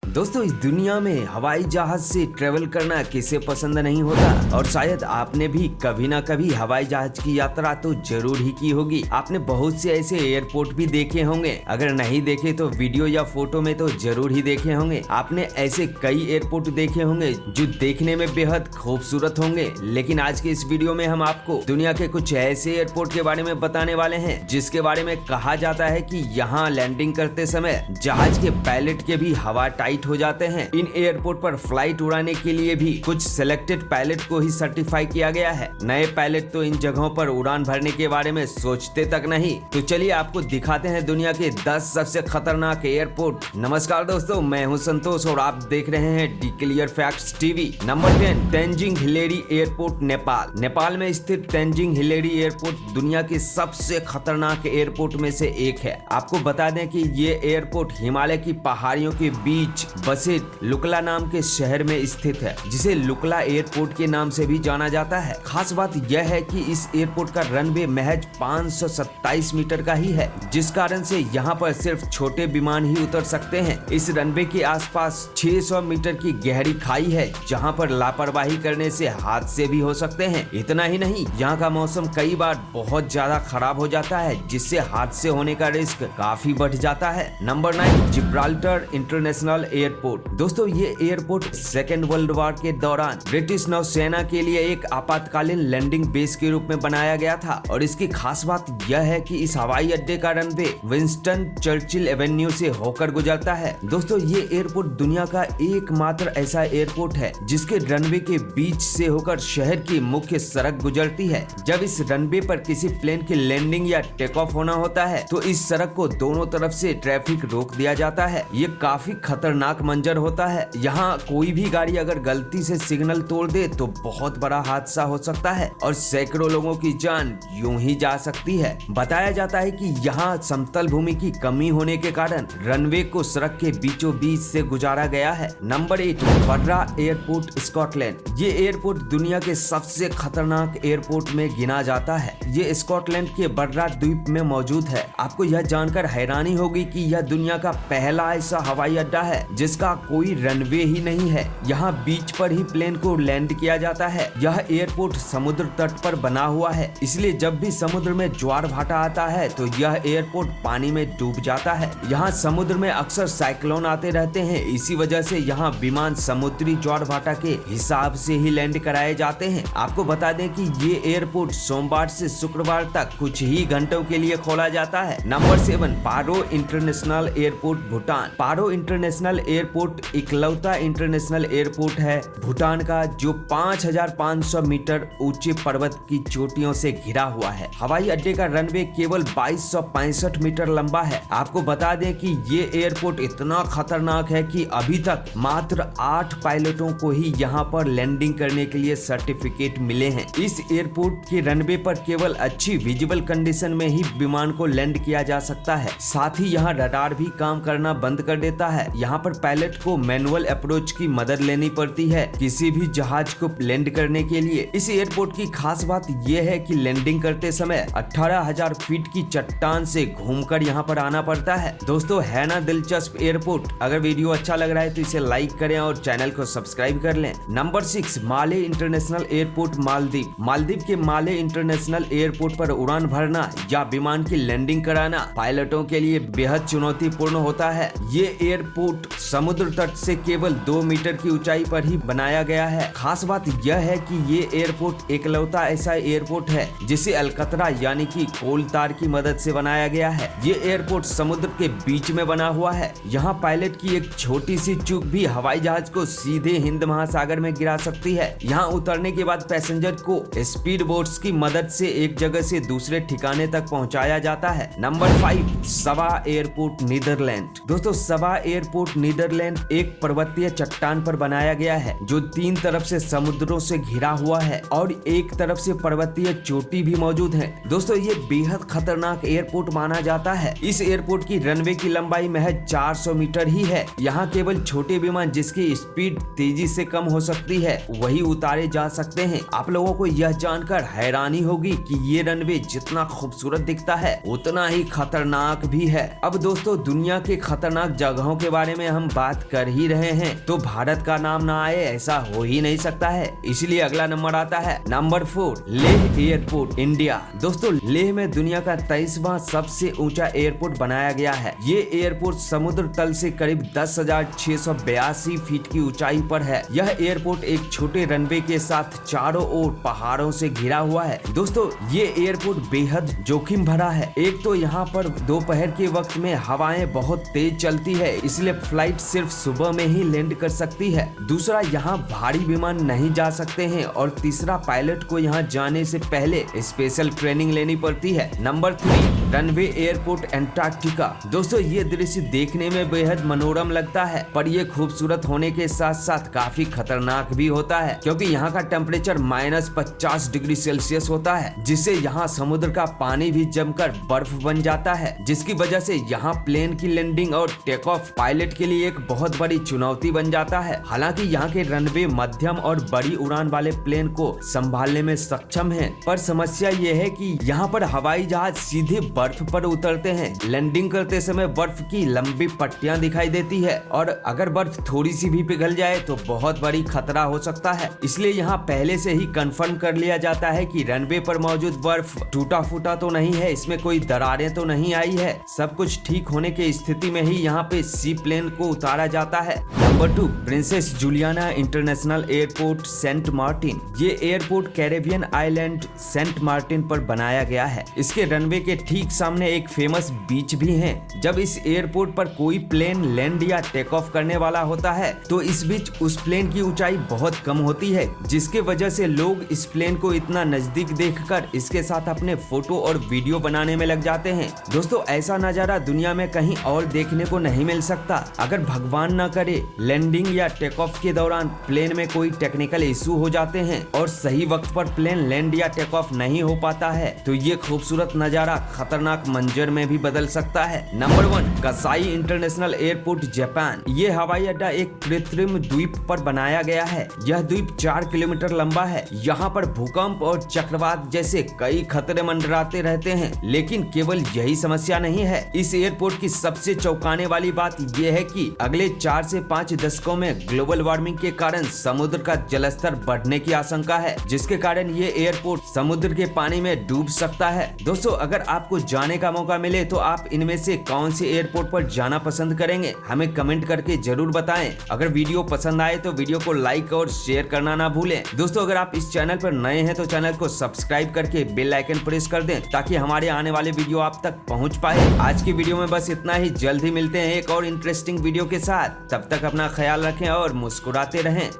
दोस्तों इस दुनिया में हवाई जहाज से ट्रेवल करना किसे पसंद नहीं होता और शायद आपने भी कभी ना कभी हवाई जहाज की यात्रा तो जरूर ही की होगी। आपने बहुत से ऐसे एयरपोर्ट भी देखे होंगे, अगर नहीं देखे तो वीडियो या फोटो में तो जरूर ही देखे होंगे। आपने ऐसे कई एयरपोर्ट देखे होंगे जो देखने में बेहद खूबसूरत होंगे, लेकिन आज के इस वीडियो में हम आपको दुनिया के कुछ ऐसे एयरपोर्ट के बारे में बताने वाले हैं जिसके बारे में कहा जाता है कि यहाँ लैंडिंग करते समय जहाज के पायलट के भी हवा टाइट हो जाते हैं। इन एयरपोर्ट पर फ्लाइट उड़ाने के लिए भी कुछ सिलेक्टेड पायलट को ही सर्टिफाई किया गया है। नए पायलट तो इन जगहों पर उड़ान भरने के बारे में सोचते तक नहीं। तो चलिए आपको दिखाते हैं दुनिया के 10 सबसे खतरनाक एयरपोर्ट। नमस्कार दोस्तों, मैं हूं संतोष और आप देख रहे हैं declare facts TV. Number 10, Tenzing Hillary airport, Nepal. Nepal में स्थित तेंजिंग हिलेरी एयरपोर्ट दुनिया के सबसे खतरनाक एयरपोर्ट में से एक है। आपको बता दें कि ये एयरपोर्ट हिमालय की पहाड़ियों के बीच बसे लुकला नाम के शहर में स्थित है, जिसे लुकला एयरपोर्ट के नाम से भी जाना जाता है। खास बात यह है कि इस एयरपोर्ट का रनवे महज 527 मीटर का ही है, जिस कारण से यहाँ पर सिर्फ छोटे विमान ही उतर सकते हैं। इस रनवे के आसपास 600 मीटर की गहरी खाई है, जहाँ पर लापरवाही करने से हादसे भी हो सकते हैं। इतना ही नहीं, यहाँ का मौसम कई बार बहुत ज्यादा खराब हो जाता है, जिससे हादसे होने का रिस्क काफी बढ़ जाता है। Number 9, Gibraltar international airport. दोस्तों ये एयरपोर्ट सेकेंड वर्ल्ड वॉर के दौरान ब्रिटिश नौसेना के लिए एक आपातकालीन लैंडिंग बेस के रूप में बनाया गया था और इसकी खास बात यह है कि इस हवाई अड्डे का रनवे विंस्टन चर्चिल एवेन्यू से होकर गुजरता है। दोस्तों ये एयरपोर्ट दुनिया का एकमात्र ऐसा एयरपोर्ट है जिसके रनवे के बीच से होकर शहर की मुख्य सड़क गुजरती है। जब इस रनवे पर किसी प्लेन की लैंडिंग या टेक ऑफ होना होता है तो इस सड़क को दोनों तरफ से ट्रैफिक रोक दिया जाता है। ये काफी खतरनाक मंजर होता है। यहाँ कोई भी गाड़ी अगर गलती से सिग्नल तोड़ दे तो बहुत बड़ा हादसा हो सकता है और सैकड़ों लोगों की जान यूं ही जा सकती है। बताया जाता है कि यहाँ समतल भूमि की कमी होने के कारण रनवे को सड़क के बीचों बीच से गुजारा गया है। नंबर 8, बर्रा एयरपोर्ट, स्कॉटलैंड। ये एयरपोर्ट दुनिया के सबसे खतरनाक एयरपोर्ट में गिना जाता है। ये स्कॉटलैंड के बर्रा द्वीप में मौजूद है। आपको यह जानकर हैरानी होगी कि यह दुनिया का पहला ऐसा हवाई अड्डा है जिसका कोई रनवे ही नहीं है। यहाँ बीच पर ही प्लेन को लैंड किया जाता है। यह एयरपोर्ट समुद्र तट पर बना हुआ है, इसलिए जब भी समुद्र में ज्वार भाटा आता है तो यह एयरपोर्ट पानी में डूब जाता है। यहाँ समुद्र में अक्सर साइक्लोन आते रहते हैं, इसी वजह से यहाँ विमान समुद्री ज्वार भाटा के हिसाब से ही लैंड कराए जाते हैं। आपको बता दें कि ये एयरपोर्ट सोमवार से शुक्रवार तक कुछ ही घंटों के लिए खोला जाता है। नंबर 7, पारो इंटरनेशनल एयरपोर्ट, भूटान। पारो इंटरनेशनल एयरपोर्ट इकलौता इंटरनेशनल एयरपोर्ट है भूटान का जो 5500 मीटर ऊंचे पर्वत की चोटियों से घिरा हुआ है। हवाई अड्डे का रनवे केवल 2265 मीटर लंबा है। आपको बता दें कि ये एयरपोर्ट इतना खतरनाक है कि अभी तक मात्र 8 पायलटों को ही यहाँ पर लैंडिंग करने के लिए सर्टिफिकेट मिले हैं। इस एयरपोर्ट के रनवे पर केवल अच्छी विजिबल कंडीशन में ही विमान को लैंड किया जा सकता है। साथ ही यहाँ रडार भी काम करना बंद कर देता है। यहाँ पर पायलट को मैनुअल अप्रोच की मदद लेनी पड़ती है किसी भी जहाज को लैंड करने के लिए। इस एयरपोर्ट की खास बात यह है कि लैंडिंग करते समय 18,000 फीट की चट्टान से घूमकर यहाँ पर आना पड़ता है। दोस्तों है ना दिलचस्प एयरपोर्ट। अगर वीडियो अच्छा लग रहा है तो इसे लाइक करें और चैनल को सब्सक्राइब कर लें। नंबर 6, माले इंटरनेशनल एयरपोर्ट, मालदीव। मालदीव के माले इंटरनेशनल एयरपोर्ट पर उड़ान भरना या विमान की लैंडिंग कराना पायलटों के लिए बेहद चुनौतीपूर्ण होता है। ये एयरपोर्ट समुद्र तट से केवल 2 मीटर की ऊंचाई पर ही बनाया गया है। खास बात यह है कि ये एयरपोर्ट एकलौता ऐसा एयरपोर्ट है जिसे अलकतरा यानी कि कोल तार की मदद से बनाया गया है। ये एयरपोर्ट समुद्र के बीच में बना हुआ है। यहाँ पायलट की एक छोटी सी चूक भी हवाई जहाज को सीधे हिंद महासागर में गिरा सकती है। यहाँ उतरने के बाद पैसेंजर को स्पीड बोट्स की मदद से एक जगह से दूसरे ठिकाने तक पहुँचाया जाता है। नंबर 5, सवा एयरपोर्ट, नीदरलैंड। दोस्तों सवा एयरपोर्ट नीदरलैंड एक पर्वतीय चट्टान पर बनाया गया है जो 3 तरफ से समुद्रों से घिरा हुआ है और एक तरफ से पर्वतीय चोटी भी मौजूद है। दोस्तों ये बेहद खतरनाक एयरपोर्ट माना जाता है। इस एयरपोर्ट की रनवे की लंबाई महज 400 मीटर ही है। यहाँ केवल छोटे विमान जिसकी स्पीड तेजी से कम हो सकती है वही उतारे जा सकते हैं। आप लोगों को यह जानकर हैरानी होगी कि ये रनवे जितना खूबसूरत दिखता है उतना ही खतरनाक भी है। अब दोस्तों दुनिया के खतरनाक जगहों के बारे में हम हम बात कर ही रहे हैं तो भारत का नाम ना आए ऐसा हो ही नहीं सकता है। इसलिए अगला नंबर आता है नंबर 4, लेह एयरपोर्ट इंडिया। दोस्तों लेह में दुनिया का 23वां सबसे ऊंचा एयरपोर्ट बनाया गया है। ये एयरपोर्ट समुद्र तल से करीब 10,682 फीट की ऊंचाई पर है। यह एयरपोर्ट एक छोटे रनवे के साथ चारों ओर पहाड़ों से घिरा हुआ है। दोस्तों ये एयरपोर्ट बेहद जोखिम भरा है। एक तो यहाँ पर दोपहर के वक्त में हवाएं बहुत तेज चलती है, इसलिए फ्लाइट सिर्फ सुबह में ही लैंड कर सकती है। दूसरा यहाँ भारी विमान नहीं जा सकते हैं और तीसरा पायलट को यहाँ जाने से पहले स्पेशल ट्रेनिंग लेनी पड़ती है। Number 3, runway airport Antarctica. दोस्तों ये दृश्य देखने में बेहद मनोरम लगता है, पर ये खूबसूरत होने के साथ साथ काफी खतरनाक भी होता है, क्योंकि यहाँ का टेम्परेचर -50 डिग्री सेल्सियस होता है, जिससे यहाँ समुद्र का पानी भी जमकर बर्फ बन जाता है, जिसकी वजह से यहाँ प्लेन की लैंडिंग और टेक ऑफ पायलट के लिए एक बहुत बड़ी चुनौती बन जाता है। हालांकि यहाँ के रनवे मध्यम और बड़ी उड़ान वाले प्लेन को संभालने में सक्षम है, पर समस्या ये है कि यहाँ पर हवाई जहाज सीधे बर्फ पर उतरते हैं। लैंडिंग करते समय बर्फ की लंबी पट्टियां दिखाई देती है और अगर बर्फ थोड़ी सी भी पिघल जाए तो बहुत बड़ी खतरा हो सकता है। इसलिए यहाँ पहले से ही कंफर्म कर लिया जाता है कि रनवे पर मौजूद बर्फ टूटा फूटा तो नहीं है, इसमें कोई दरारें तो नहीं आई है। सब कुछ ठीक होने की स्थिति में ही यहाँ पे सी प्लेन को उतारा जाता है। Number 2, Princess Juliana International Airport Saint Martin. ये airport Caribbean island Saint Martin पर बनाया गया है। इसके रनवे के ठीक सामने एक फेमस बीच भी है। जब इस एयरपोर्ट पर कोई प्लेन लैंड या टेक ऑफ करने वाला होता है तो इस बीच उस प्लेन की ऊंचाई बहुत कम होती है, जिसके वजह से लोग इस प्लेन को इतना नजदीक देखकर इसके साथ अपने फोटो और वीडियो बनाने में लग जाते हैं। दोस्तों ऐसा नजारा दुनिया में कहीं और देखने को नहीं मिल सकता। अगर भगवान न करे लैंडिंग या टेक ऑफ के दौरान प्लेन में कोई टेक्निकल इशू हो जाते हैं और सही वक्त पर प्लेन लैंड या टेक ऑफ नहीं हो पाता है तो ये खूबसूरत नजारा खतरनाक मंजर में भी बदल सकता है। नंबर 1, कसाई इंटरनेशनल एयरपोर्ट जापान। ये हवाई अड्डा एक कृत्रिम द्वीप पर बनाया गया है। यह द्वीप 4 किलोमीटर लंबा है। यहाँ पर भूकंप और चक्रवात जैसे कई खतरे मंडराते रहते हैं, लेकिन केवल यही समस्या नहीं है। इस एयरपोर्ट की सबसे चौंकाने वाली बात यह है कि अगले 4 से 5 दशकों में ग्लोबल वार्मिंग के कारण समुद्र का जलस्तर बढ़ने की आशंका है, जिसके कारण ये एयरपोर्ट समुद्र के पानी में डूब सकता है। दोस्तों अगर आपको जाने का मौका मिले तो आप इनमें से कौन से एयरपोर्ट पर जाना पसंद करेंगे, हमें कमेंट करके जरूर बताएं। अगर वीडियो पसंद आए तो वीडियो को लाइक और शेयर करना ना भूलें। दोस्तों अगर आप इस चैनल पर नए हैं तो चैनल को सब्सक्राइब करके बेल आइकन प्रेस कर दें ताकि हमारे आने वाले वीडियो आप तक पहुंच पाए। आज की वीडियो में बस इतना ही। जल्द ही मिलते हैं एक और इंटरेस्टिंग वीडियो के साथ। तब तक अपना ख्याल रखें और मुस्कुराते रहें।